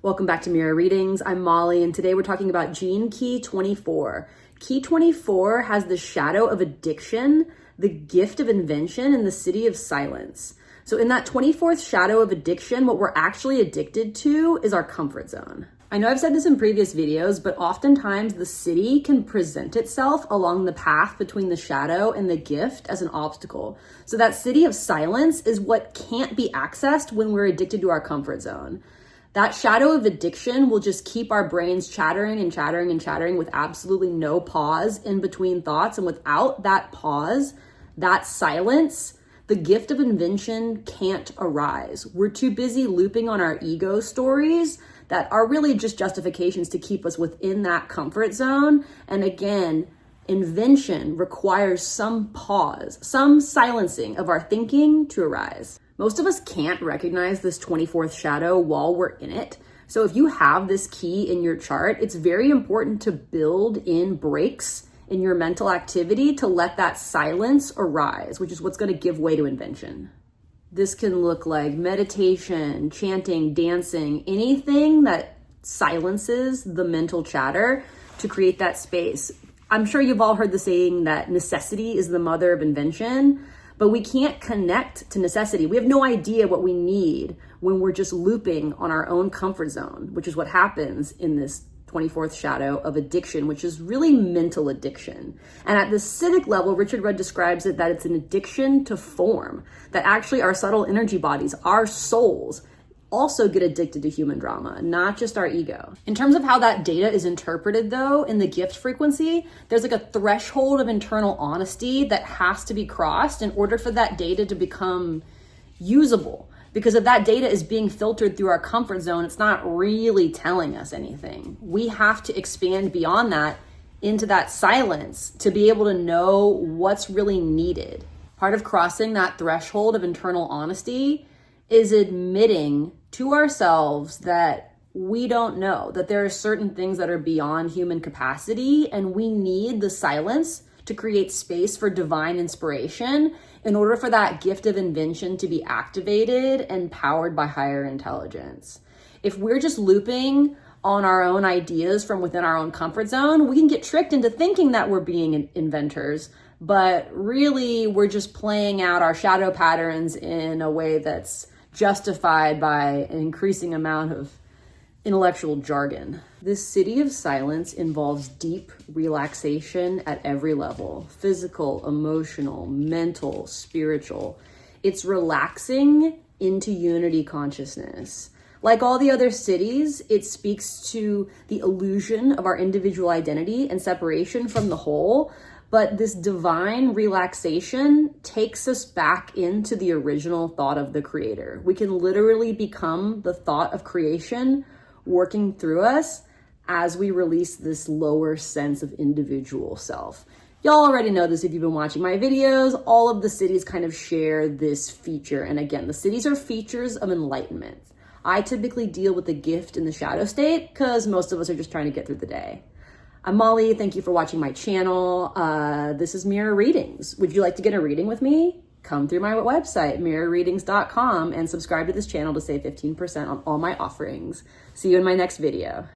Welcome back to Mirror Readings. I'm Molly, and today we're talking about Gene Key 24. Key 24 has the shadow of addiction, the gift of invention, and the city of silence. So in that 24th shadow of addiction, what we're actually addicted to is our comfort zone. I know I've said this in previous videos, but oftentimes the city can present itself along the path between the shadow and the gift as an obstacle. So that city of silence is what can't be accessed when we're addicted to our comfort zone. That shadow of addiction will just keep our brains chattering and chattering and chattering with absolutely no pause in between thoughts. And without that pause, that silence, the gift of invention can't arise. We're too busy looping on our ego stories that are really just justifications to keep us within that comfort zone. And again, invention requires some pause, some silencing of our thinking to arise. Most of us can't recognize this 24th shadow while we're in it. So if you have this key in your chart, it's very important to build in breaks in your mental activity to let that silence arise, which is what's going to give way to invention. This can look like meditation, chanting, dancing, anything that silences the mental chatter to create that space. I'm sure you've all heard the saying that necessity is the mother of invention. But we can't connect to necessity. We have no idea what we need when we're just looping on our own comfort zone, which is what happens in this 24th shadow of addiction, which is really mental addiction. And at the Siddhi level, Richard Rudd describes it that it's an addiction to form, that actually our subtle energy bodies, our souls, also get addicted to human drama, not just our ego. In terms of how that data is interpreted though, in the gift frequency, there's like a threshold of internal honesty that has to be crossed in order for that data to become usable. Because if that data is being filtered through our comfort zone, it's not really telling us anything. We have to expand beyond that into that silence to be able to know what's really needed. Part of crossing that threshold of internal honesty is admitting to ourselves that we don't know, that there are certain things that are beyond human capacity, and we need the silence to create space for divine inspiration in order for that gift of invention to be activated and powered by higher intelligence. If we're just looping on our own ideas from within our own comfort zone, we can get tricked into thinking that we're being inventors, but really we're just playing out our shadow patterns in a way that's justified by an increasing amount of intellectual jargon. This city of silence involves deep relaxation at every level: physical, emotional, mental, spiritual. It's relaxing into unity consciousness. Like all the other cities, it speaks to the illusion of our individual identity and separation from the whole. But this divine relaxation takes us back into the original thought of the creator. We can literally become the thought of creation working through us as we release this lower sense of individual self. Y'all already know this if you've been watching my videos. All of the cities kind of share this feature. And again, the cities are features of enlightenment. I typically deal with the gift in the shadow state because most of us are just trying to get through the day. I'm Molly. Thank you for watching my channel. This is Mirror Readings. Would you like to get a reading with me? Come through my website, mirrorreadings.com, and subscribe to this channel to save 15% on all my offerings. See you in my next video.